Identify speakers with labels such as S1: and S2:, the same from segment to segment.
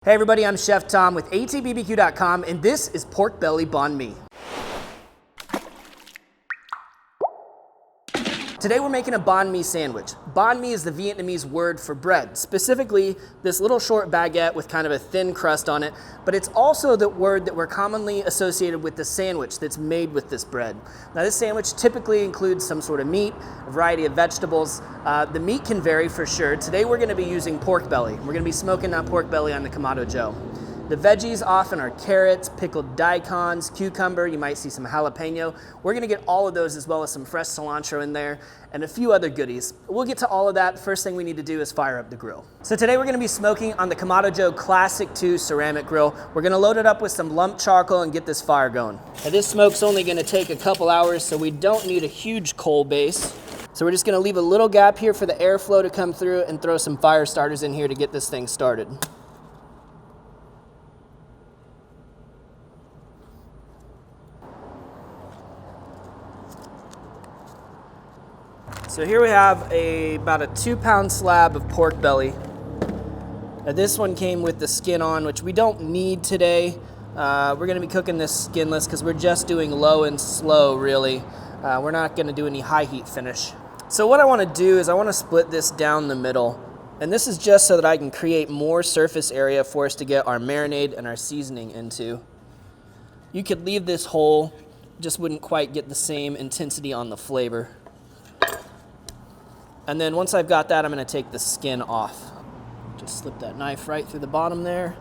S1: Hey everybody, I'm Chef Tom with allthingsbbq.com, and this is Pork Belly Banh Mi. Today we're making a banh mi sandwich. Banh mi is the Vietnamese word for bread, specifically this little short baguette with kind of a thin crust on it, but it's also the word that we're commonly associated with the sandwich that's made with this bread. Now this sandwich typically includes some sort of meat, a variety of vegetables. The meat can vary for sure. Today we're gonna be using pork belly. We're gonna be smoking that pork belly on the Kamado Joe. The veggies often are carrots, pickled daikons, cucumber, you might see some jalapeno. We're gonna get all of those as well as some fresh cilantro in there and a few other goodies. We'll get to all of that. First thing we need to do is fire up the grill. So today we're gonna be smoking on the Kamado Joe Classic 2 ceramic grill. We're gonna load it up with some lump charcoal and get this fire going. Now this smoke's only gonna take a couple hours, so we don't need a huge coal base. So we're just gonna leave a little gap here for the airflow to come through and throw some fire starters in here to get this thing started. So here we have about a 2-pound slab of pork belly. Now this one came with the skin on, which we don't need today. We're gonna be cooking this skinless because we're just doing low and slow, really. We're not gonna do any high heat finish. So what I wanna do is I wanna split this down the middle. And this is just so that I can create more surface area for us to get our marinade and our seasoning into. You could leave this whole, just wouldn't quite get the same intensity on the flavor. And then once I've got that, I'm gonna take the skin off. Just slip that knife right through the bottom there.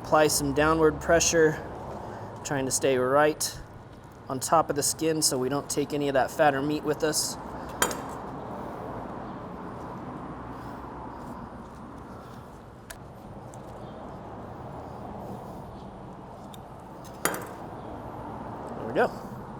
S1: Apply some downward pressure, trying to stay right on top of the skin so we don't take any of that fat or meat with us. There we go.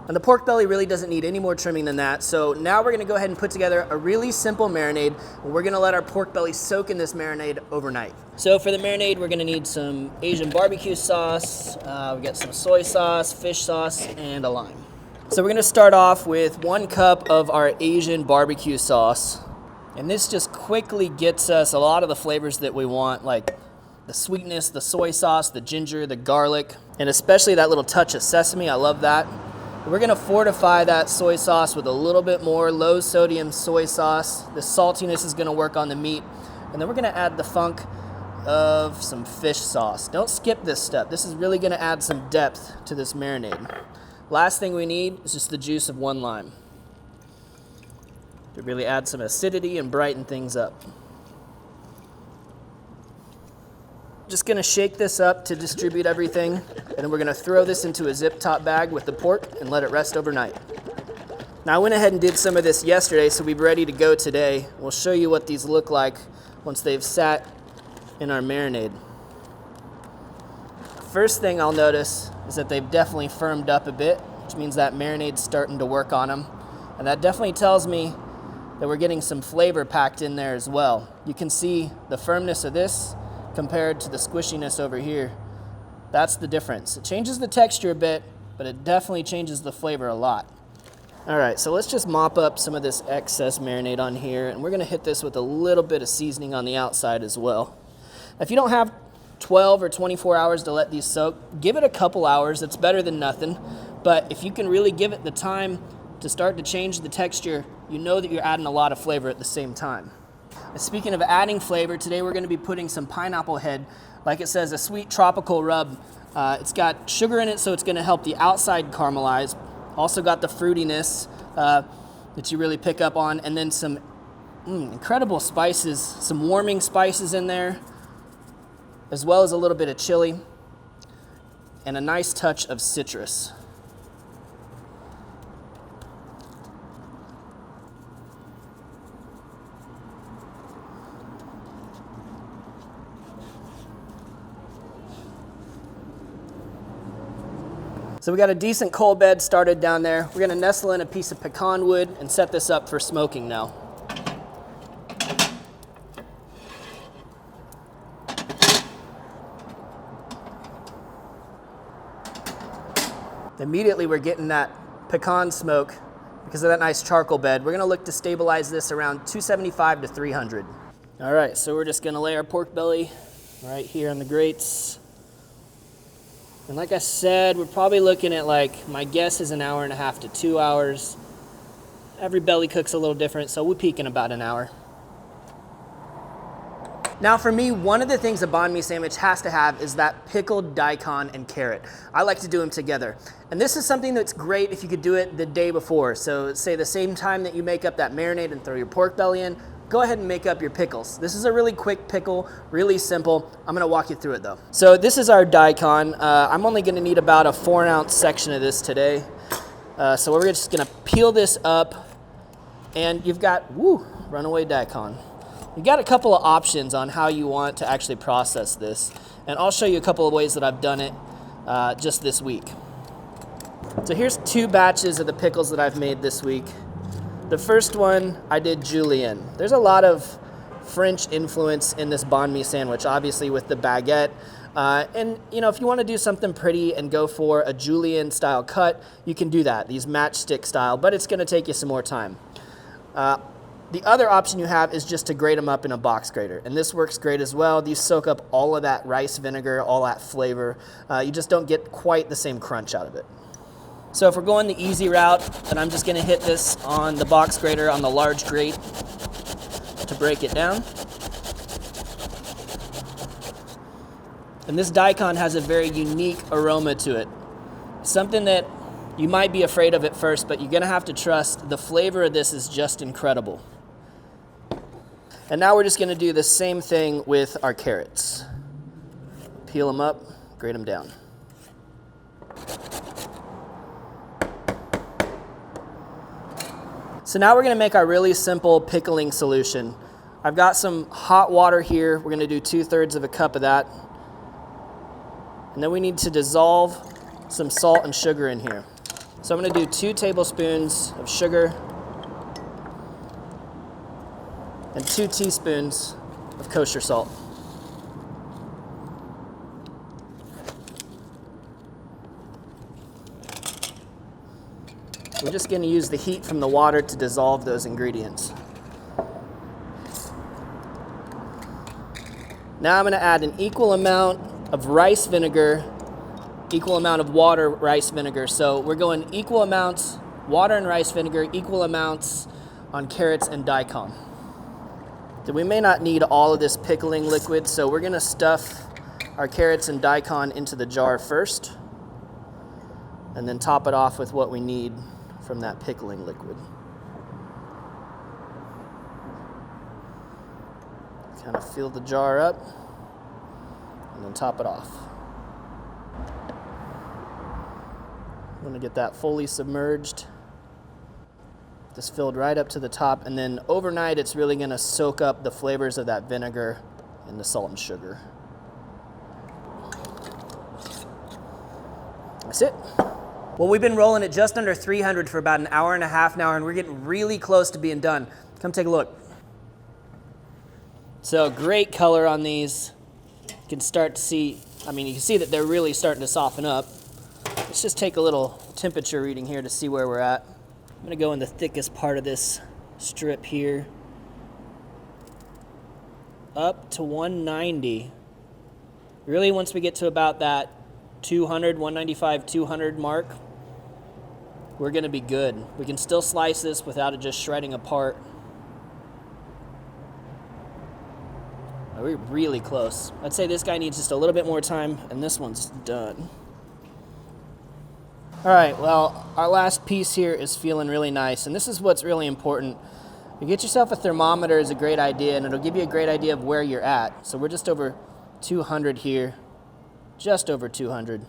S1: And the pork belly really doesn't need any more trimming than that. So now we're gonna go ahead and put together a really simple marinade. We're gonna let our pork belly soak in this marinade overnight. So for the marinade, we're gonna need some Asian barbecue sauce. We got some soy sauce, fish sauce, and a lime. So we're gonna start off with 1 cup of our Asian barbecue sauce. And this just quickly gets us a lot of the flavors that we want, like the sweetness, the soy sauce, the ginger, the garlic, and especially that little touch of sesame. I love that. We're gonna fortify that soy sauce with a little bit more low sodium soy sauce. The saltiness is gonna work on the meat. And then we're gonna add the funk of some fish sauce. Don't skip this step. This is really gonna add some depth to this marinade. Last thing we need is just the juice of 1 lime to really add some acidity and brighten things up. Just gonna shake this up to distribute everything, and then we're gonna throw this into a zip top bag with the pork and let it rest overnight. Now I went ahead and did some of this yesterday, so we're ready to go today. We'll show you what these look like once they've sat in our marinade. First thing I'll notice is that they've definitely firmed up a bit, which means that marinade's starting to work on them. And that definitely tells me that we're getting some flavor packed in there as well. You can see the firmness of this compared to the squishiness over here. That's the difference. It changes the texture a bit, but it definitely changes the flavor a lot. All right, so let's just mop up some of this excess marinade on here, and we're gonna hit this with a little bit of seasoning on the outside as well. If you don't have 12 or 24 hours to let these soak, give it a couple hours. It's better than nothing. But if you can really give it the time to start to change the texture, you know that you're adding a lot of flavor at the same time. Speaking of adding flavor, today we're going to be putting some pineapple head, like it says, a sweet tropical rub. It's got sugar in it, so it's going to help the outside caramelize. Also got the fruitiness that you really pick up on, and then some incredible spices, some warming spices in there, as well as a little bit of chili, and a nice touch of citrus. So we got a decent coal bed started down there. We're gonna nestle in a piece of pecan wood and set this up for smoking now. Immediately we're getting that pecan smoke because of that nice charcoal bed. We're gonna look to stabilize this around 275 to 300. All right, so we're just gonna lay our pork belly right here on the grates. And like I said, we're probably looking at, like, my guess is 1.5 to 2 hours. Every belly cook's a little different, so we're peaking about an hour. Now for me, one of the things a banh mi sandwich has to have is that pickled daikon and carrot. I like to do them together. And this is something that's great if you could do it the day before. So say the same time that you make up that marinade and throw your pork belly in, go ahead and make up your pickles. This is a really quick pickle, really simple. I'm gonna walk you through it though. So this is our daikon. I'm only gonna need about a 4-ounce section of this today. So we're just gonna peel this up, and you've got, runaway daikon. You got a couple of options on how you want to actually process this, and I'll show you a couple of ways that I've done it just this week. So here's 2 batches of the pickles that I've made this week. The first one I did julienne. There's a lot of French influence in this banh mi sandwich, obviously with the baguette. And you know, if you want to do something pretty and go for a julienne style cut, you can do that, these matchstick style, but it's going to take you some more time. The other option you have is just to grate them up in a box grater, and this works great as well. These soak up all of that rice vinegar, all that flavor. You just don't get quite the same crunch out of it. So if we're going the easy route, then I'm just gonna hit this on the box grater on the large grate to break it down. And this daikon has a very unique aroma to it. Something that you might be afraid of at first, but you're gonna have to trust the flavor of this is just incredible. And now we're just gonna do the same thing with our carrots. Peel them up, grate them down. So now we're gonna make our really simple pickling solution. I've got some hot water here. We're gonna do 2/3 of a cup of that. And then we need to dissolve some salt and sugar in here. So I'm gonna do 2 tablespoons of sugar and 2 teaspoons of kosher salt. We're just going to use the heat from the water to dissolve those ingredients. Now I'm going to add an equal amount of rice vinegar, equal amount of water, rice vinegar. So we're going equal amounts water and rice vinegar, equal amounts on carrots and daikon. So we may not need all of this pickling liquid, so we're going to stuff our carrots and daikon into the jar first, and then top it off with what we need from that pickling liquid. Kind of fill the jar up, and then top it off. I'm going to get that fully submerged. This filled right up to the top, and then overnight it's really going to soak up the flavors of that vinegar and the salt and sugar. That's it. Well, we've been rolling at just under 300 for about 1.5 hours now, and we're getting really close to being done. Come take a look. So great color on these. You can start to see, you can see that they're really starting to soften up. Let's just take a little temperature reading here to see where we're at. I'm gonna go in the thickest part of this strip here. Up to 190. Really, once we get to about that 200, 195, 200 mark, we're gonna be good. We can still slice this without it just shredding apart. We're really close. I'd say this guy needs just a little bit more time, and this one's done. All right, well, our last piece here is feeling really nice, and this is what's really important. You get yourself a thermometer is a great idea, and it'll give you a great idea of where you're at. So we're just over 200 here, just over 200.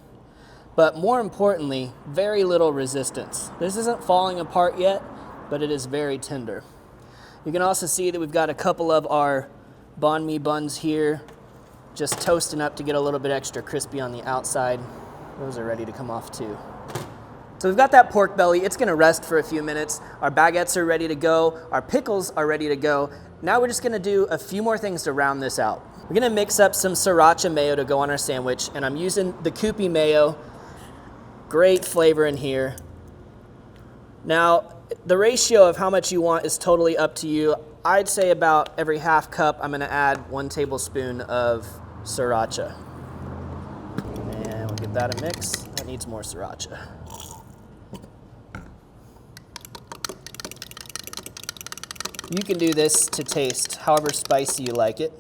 S1: But more importantly, very little resistance. This isn't falling apart yet, but it is very tender. You can also see that we've got a couple of our banh mi buns here, just toasting up to get a little bit extra crispy on the outside. Those are ready to come off too. So we've got that pork belly. It's gonna rest for a few minutes. Our baguettes are ready to go. Our pickles are ready to go. Now we're just gonna do a few more things to round this out. We're gonna mix up some Sriracha mayo to go on our sandwich, and I'm using the Kewpie mayo. Great flavor in here. Now, the ratio of how much you want is totally up to you. I'd say about every half cup, I'm gonna add 1 tablespoon of Sriracha. And we'll give that a mix. That needs more Sriracha. You can do this to taste however spicy you like it.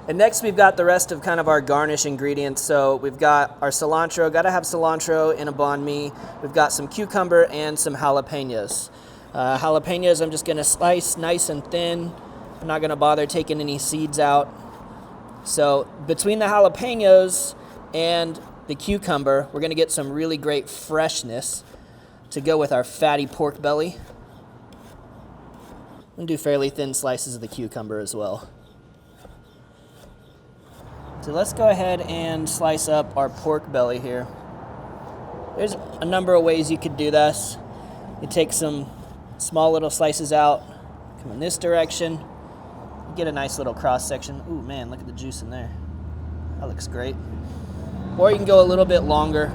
S1: And next we've got the rest of kind of our garnish ingredients. So we've got our cilantro, gotta have cilantro in a banh mi. We've got some cucumber and some jalapeños. Jalapeños I'm just gonna slice nice and thin. I'm not gonna bother taking any seeds out. So between the jalapeños and the cucumber, we're gonna get some really great freshness to go with our fatty pork belly. I'm gonna do fairly thin slices of the cucumber as well. So let's go ahead and slice up our pork belly here. There's a number of ways you could do this. You take some small little slices out, come in this direction, you get a nice little cross section. Ooh man, look at the juice in there. That looks great. Or you can go a little bit longer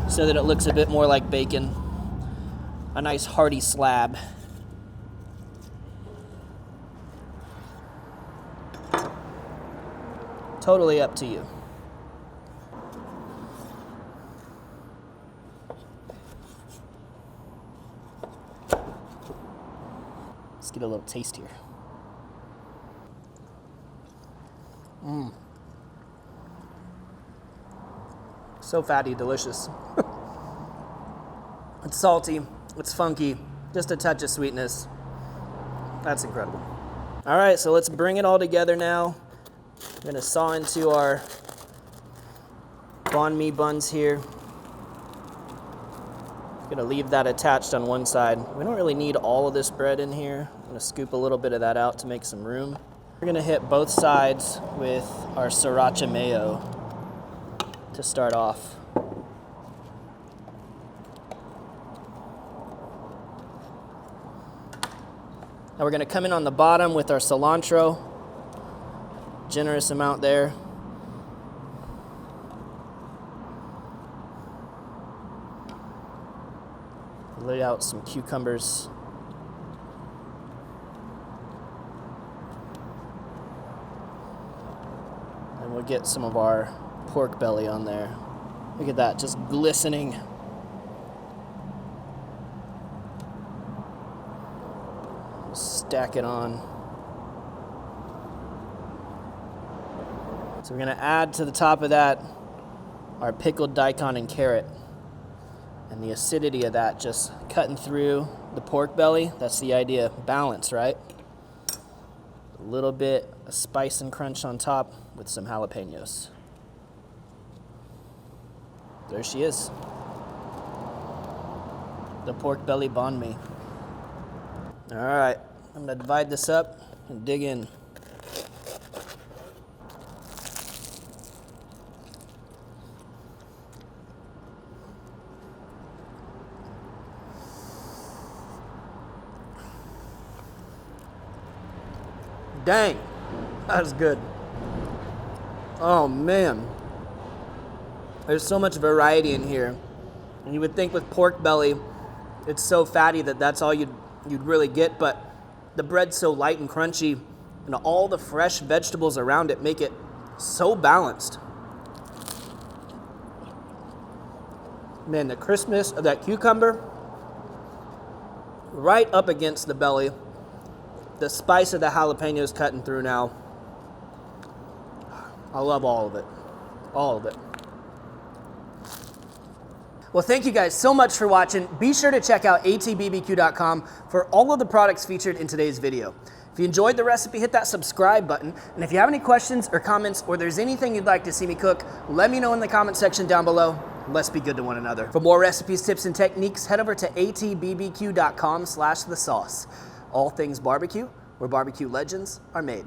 S1: so that it looks a bit more like bacon. A nice hearty slab. Totally up to you. Let's get a little taste here. So fatty, delicious. It's salty, it's funky, just a touch of sweetness. That's incredible. All right, so let's bring it all together now. We're gonna saw into our banh mi buns here. Gonna leave that attached on one side. We don't really need all of this bread in here. I'm gonna scoop a little bit of that out to make some room. We're gonna hit both sides with our Sriracha mayo to start off. Now we're gonna come in on the bottom with our cilantro. Generous amount there. Lay out some cucumbers. And we'll get some of our pork belly on there. Look at that, just glistening. Stack it on. So we're gonna add to the top of that our pickled daikon and carrot. And the acidity of that just cutting through the pork belly. That's the idea, balance, right? A little bit of spice and crunch on top with some jalapeños. There she is. The pork belly banh mi. All right, I'm gonna divide this up and dig in. Dang, that was good. Oh man. There's so much variety in here. And you would think with pork belly, it's so fatty that that's all you'd really get, but the bread's so light and crunchy, and all the fresh vegetables around it make it so balanced. Man, the crispness of that cucumber, right up against the belly. The spice of the jalapeños cutting through now. I love all of it. All of it. Well, thank you guys so much for watching. Be sure to check out allthingsbbq.com for all of the products featured in today's video. If you enjoyed the recipe, hit that subscribe button. And if you have any questions or comments, or there's anything you'd like to see me cook, let me know in the comment section down below. Let's be good to one another. For more recipes, tips, and techniques, head over to allthingsbbq.com/thesauce. All Things Barbecue, where barbecue legends are made.